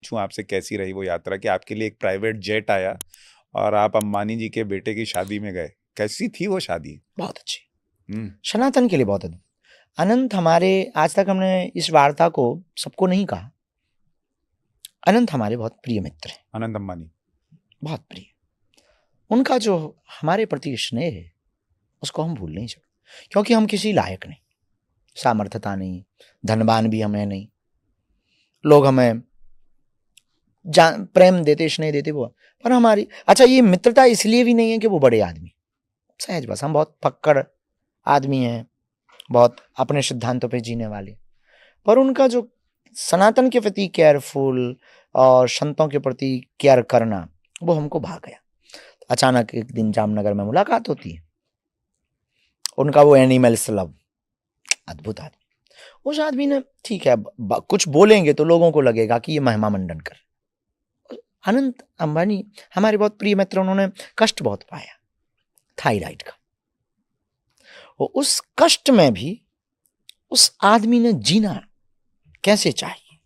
पूछूं आपसे कैसी रही वो यात्रा कि आपके लिए एक प्राइवेट जेट आया और आप अंबानी जी के बेटे की शादी में गए, कैसी थी वो शादी? बहुत अच्छी, हम्म। सनातन के लिए बहुत अद्भुत। अनंत हमारे, आज तक हमने इस वार्ता को सबको नहीं कहा, अनंत हमारे बहुत प्रिय मित्र हैं, अनंत अंबानी। बहुत प्रिय। उनका जो हमारे प्रति स्नेह है उसको हम भूल नहीं सकते, क्योंकि हम किसी लायक नहीं, सामर्थ्यता नहीं, धनवान भी हमें नहीं, लोग हमें प्रेम देते स्नेह देते वो, पर हमारी अच्छा ये मित्रता इसलिए भी नहीं है कि वो बड़े आदमी, सहज बस हम बहुत फक्कड़ आदमी हैं, बहुत अपने सिद्धांतों पे जीने वाले, पर उनका जो सनातन के प्रति केयरफुल और संतों के प्रति केयर करना वो हमको भा गया। अचानक एक दिन जामनगर में मुलाकात होती है, उनका वो एनिमल्स लव, अद्भुत आदमी। उस आदमी ने ठीक है कुछ बोलेंगे तो लोगों को लगेगा कि ये महिमा मंडन कर। अनंत अंबानी हमारे बहुत प्रिय मित्र, उन्होंने कष्ट बहुत पाया थायराइड का, और उस कष्ट में भी उस आदमी ने जीना कैसे चाहिए,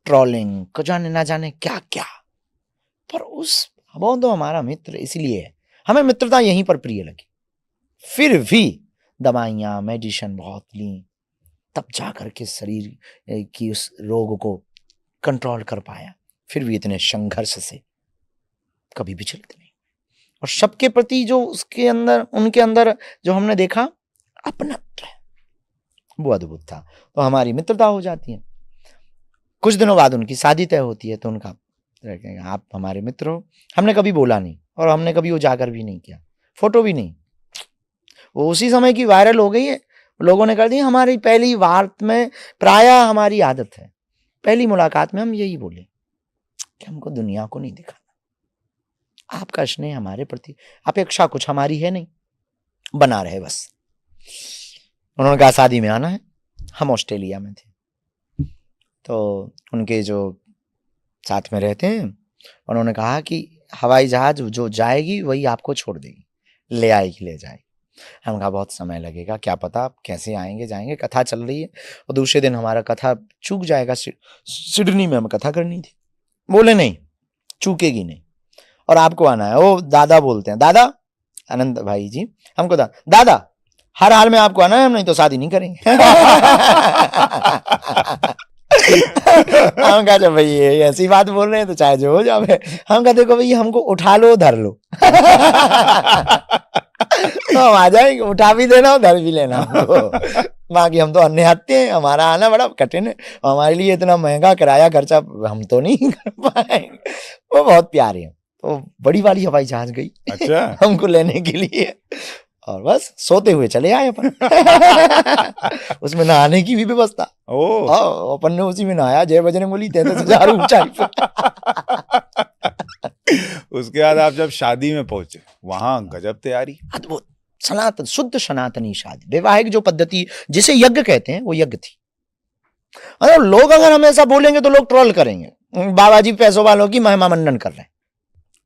ट्रोलिंग जाने ना जाने क्या क्या, पर उस वो तो हमारा मित्र इसलिए है, हमें मित्रता यहीं पर प्रिय लगी। फिर भी दवाइयां मेडिसिन बहुत ली, तब जाकर के शरीर की उस रोग को कंट्रोल कर पाया, फिर भी इतने संघर्ष से कभी विचलित नहीं। और सबके प्रति जो उसके अंदर उनके अंदर जो हमने देखा अपनत्व, वो अद्भुत था। तो हमारी मित्रता हो जाती है, कुछ दिनों बाद उनकी शादी तय होती है, तो उनका आप हमारे मित्र हो, हमने कभी बोला नहीं और हमने कभी उजागर भी नहीं किया, फोटो भी नहीं, वो उसी समय की वायरल हो गई है, लोगों ने कर दी। हमारी पहली वार्त में प्रायः हमारी आदत है, पहली मुलाकात में हम यही बोले कि हमको दुनिया को नहीं दिखाना, आपका स्नेह हमारे प्रति अपेक्षा कुछ हमारी है नहीं, बना रहे बस। उन्होंने कहा शादी में आना है, हम ऑस्ट्रेलिया में थे, तो उनके जो साथ में रहते हैं उन्होंने कहा कि हवाई जहाज जो जाएगी वही आपको छोड़ देगी, ले आएगी ले जाएगी। हम कहा बहुत समय लगेगा, क्या पता आप कैसे आएंगे जाएंगे, कथा चल रही है, और दूसरे दिन हमारा कथा चूक जाएगा, सिडनी में हमें कथा करनी थी। बोले नहीं चूकेगी नहीं, और आपको आना है। वो दादा बोलते हैं, दादा अनंत भाई जी हमको दादा हर हाल में आपको आना है, हम नहीं तो शादी नहीं करेंगे। हम कहा भाई ये ऐसी बात बोल रहे हैं तो चाहे जो हो जाए। हम कहा देखो भाई हमको उठा लो धर लो। तो हम आ जाएंगे, उठा भी देना धर भी लेना हमको, बाकी हम तो अन्य हत्ते हैं, हमारा आना बड़ा कठिन है, हमारे लिए इतना महंगा किराया खर्चा हम तो नहीं कर पाएंगे। वो बहुत प्यारे हैं, तो बड़ी वाली हवाई जहाज गई अच्छा। हमको लेने के लिए, और बस सोते हुए चले आए अपन। उसमें नहाने की भी व्यवस्था, अपन ने उसी में नहाया, जय बजरंग बोली 33,000 ऊंचाई पर। उसके बाद आप जब शादी में पहुंचे, वहां गजब तैयारी, अद्भुत सनातन शुद्ध सनातनी शादी, वैवाहिक जो पद्धति जिसे यज्ञ कहते हैं वो यज्ञ थी। मतलब लोग अगर हम ऐसा बोलेंगे तो लोग ट्रोल करेंगे, बाबा जी पैसों वालों की महिमा मंडन कर रहे हैं,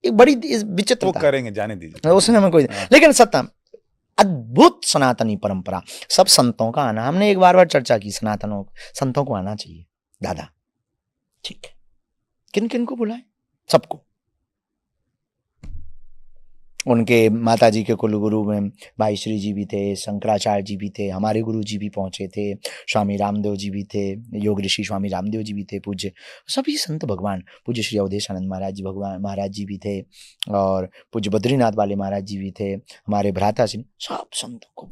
एक बड़ी विचित्रता करेंगे, जाने दीजिए, उसने हमें कोई, लेकिन सत्ता अद्भुत सनातनी परंपरा, सब संतों का आना, हमने एक बार चर्चा की, सनातनों संतों को आना चाहिए दादा, ठीक है, किन किन को बुलाए, सबको। उनके माता जी के कुलगुरु में भाई श्री जी भी थे, शंकराचार्य जी भी थे, हमारे गुरु जी भी पहुंचे थे, स्वामी रामदेव जी भी थे, योग ऋषि स्वामी रामदेव जी भी थे, पूज्य सभी संत भगवान, पूज्य श्री अवधेशानंद महाराज जी भगवान महाराज जी भी थे, और पूज्य बद्रीनाथ वाले महाराज जी भी थे, हमारे भ्राता सिंह, सब संतों को,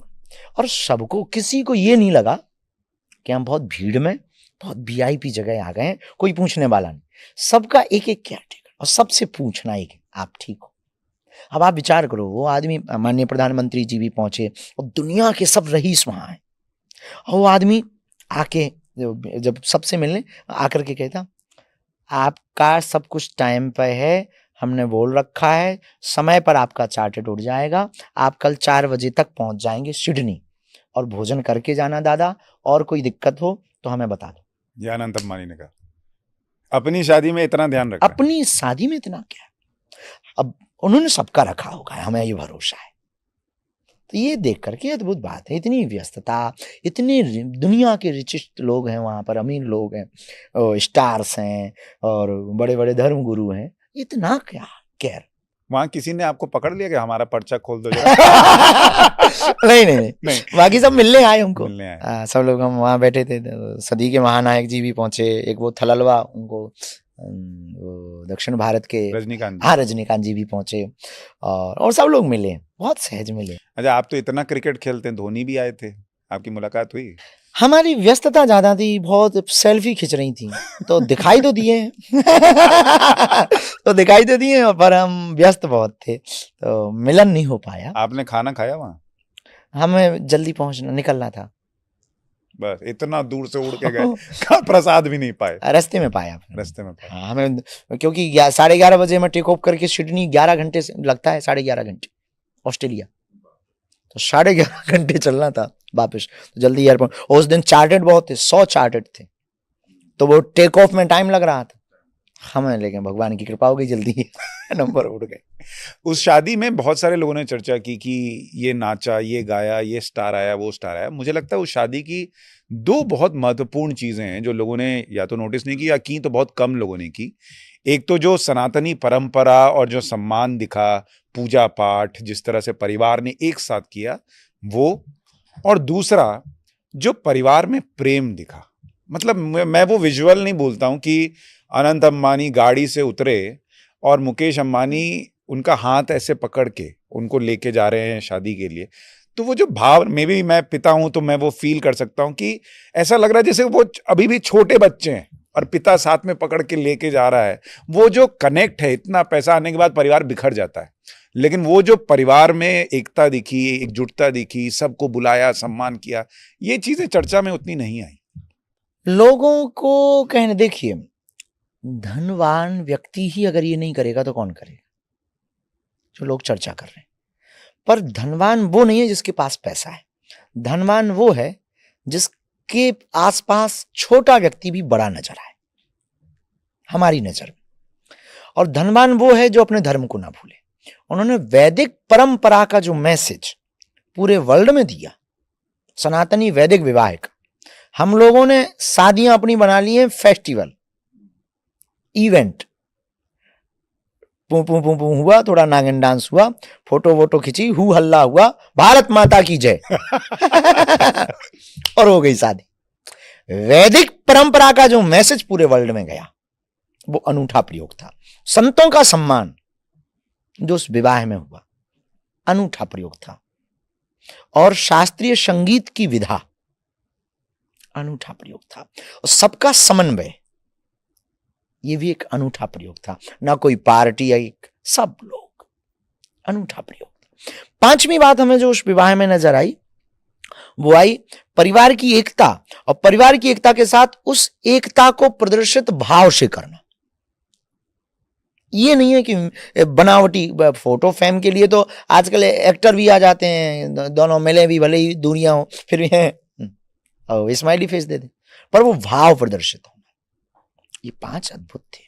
और सबको, किसी को ये नहीं लगा कि हम बहुत भीड़ में बहुत VIP जगह आ गए, कोई पूछने वाला नहीं, सबका एक एक केयरटेकर, और सबसे पूछना एक, आप ठीक हो। अब आप विचार करो, वो आदमी, माननीय प्रधानमंत्री जी भी पहुंचे और दुनिया के सब रईस वहां हैं, और वो आदमी आके जब सबसे मिलने आकर के कहता, आपका सब कुछ टाइम पे है, हमने बोल रखा है समय पर आपका चार्टर्ड उड़ जाएगा, आप कल 4 बजे तक पहुंच जाएंगे सिडनी, और भोजन करके जाना दादा, और कोई दिक्कत हो तो हमें बता दो। अनंत अंबानी ने कहा अपनी शादी में इतना ध्यान रखा, अपनी शादी में इतना क्या, अब उन्होंने सबका रखा होगा, हमें ये भरोसा है, तो ये देख करके अद्भुत बात है, इतनी व्यस्तता, इतने दुनिया के रिचेस्ट लोग हैं वहाँ पर, अमीर लोग हैं, स्टार्स हैं और बड़े बड़े धर्म गुरु हैं, इतना क्या केयर। वहां किसी ने आपको पकड़ लिया कि हमारा पर्चा खोल दो जरा? नहीं, बाकी सब मिलने आए हमको, मिलने आए। सब लोग हम वहाँ बैठे थे, सदी के महानायक जी भी पहुंचे, एक वो थललवा, उनको वो दक्षिण भारत के रजनीकांत। हाँ, रजनीकांत जी भी पहुंचे और सब लोग मिले, बहुत सहज मिले। अच्छा, आप तो इतना क्रिकेट खेलते हैं, धोनी भी आए थे, आपकी मुलाकात हुई? हमारी व्यस्तता ज्यादा थी, बहुत सेल्फी खिंच रही थी, तो दिखाई तो दिए तो दिखाई तो दिए, पर हम व्यस्त बहुत थे, तो मिलन नहीं हो पाया। आपने खाना खाया वहाँ? हमें जल्दी पहुंचना, निकलना था, बस इतना दूर से उड़ के गए, प्रसाद भी नहीं पाए? रास्ते में पाया, रास्ते में पाया। हाँ, हमें, क्योंकि 11:30 बजे में टेक ऑफ करके सिडनी 11 घंटे से लगता है, 11.5 घंटे ऑस्ट्रेलिया, तो 11.5 घंटे चलना था वापस, तो जल्दी एयरपोर्ट। उस दिन चार्टेड बहुत थे, 100 चार्टेड थे, तो वो टेक ऑफ में टाइम लग रहा था हमें, लेकिन भगवान की कृपा हो गई, जल्दी नंबर उड़ गए। उस शादी में बहुत सारे लोगों ने चर्चा की कि ये नाचा, ये गाया, ये स्टार आया, वो स्टार आया। मुझे लगता है उस शादी की 2 बहुत महत्वपूर्ण चीजें हैं जो लोगों ने या तो नोटिस नहीं की, या की तो बहुत कम लोगों ने की। एक तो जो सनातनी परंपरा और जो सम्मान दिखा, पूजा पाठ जिस तरह से परिवार ने एक साथ किया वो, और दूसरा जो परिवार में प्रेम दिखा। मतलब मैं वो विजुअल नहीं बोलता हूं कि अनंत अंबानी गाड़ी से उतरे और मुकेश अंबानी उनका हाथ ऐसे पकड़ के उनको लेके जा रहे हैं शादी के लिए, तो वो जो भाव, मे भी मैं पिता हूं तो मैं वो फील कर सकता हूं कि ऐसा लग रहा है जैसे वो अभी भी छोटे बच्चे हैं और पिता साथ में पकड़ के लेके जा रहा है। वो जो कनेक्ट है, इतना पैसा आने के बाद परिवार बिखर जाता है, लेकिन वो जो परिवार में एकता दिखी, एकजुटता दिखी, सबको बुलाया, सम्मान किया, ये चीजें चर्चा में उतनी नहीं आई। लोगों को कहने, देखिए, धनवान व्यक्ति ही अगर ये नहीं करेगा तो कौन करेगा, जो लोग चर्चा कर रहे हैं। पर धनवान वो नहीं है जिसके पास पैसा है, धनवान वो है जिसके आसपास छोटा व्यक्ति भी बड़ा नजर आए हमारी नजर में। और धनवान वो है जो अपने धर्म को ना भूले। उन्होंने वैदिक परंपरा का जो मैसेज पूरे वर्ल्ड में दिया, सनातनी वैदिक विवाह का, हम लोगों ने शादियां अपनी बना ली हैं फेस्टिवल, इवेंट, पू पू पू पू हुआ, थोड़ा नागिन डांस हुआ, फोटो वोटो खिंची, हु हल्ला हुआ, भारत माता की जय और हो गई शादी। वैदिक परंपरा का जो मैसेज पूरे वर्ल्ड में गया वो अनूठा प्रयोग था। संतों का सम्मान जो उस विवाह में हुआ, अनूठा प्रयोग था। और शास्त्रीय संगीत की विधा, अनूठा प्रयोग था। और सबका समन्वय, ये भी एक अनूठा प्रयोग था। ना कोई पार्टी है, सब लोग, अनूठा प्रयोग। 5वीं बात हमें जो उस विवाह में नजर आई, वो आई परिवार की एकता, और परिवार की एकता के साथ उस एकता को प्रदर्शित भाव से करना। ये नहीं है कि बनावटी फोटो फ्रेम के लिए तो आजकल एक्टर भी आ जाते हैं, दोनों मिले भी, भले ही दूरियां हो, फिर भी हैं स्माइली फेस दे दे, पर वो भाव प्रदर्शित होना। ये 5 अद्भुत थे।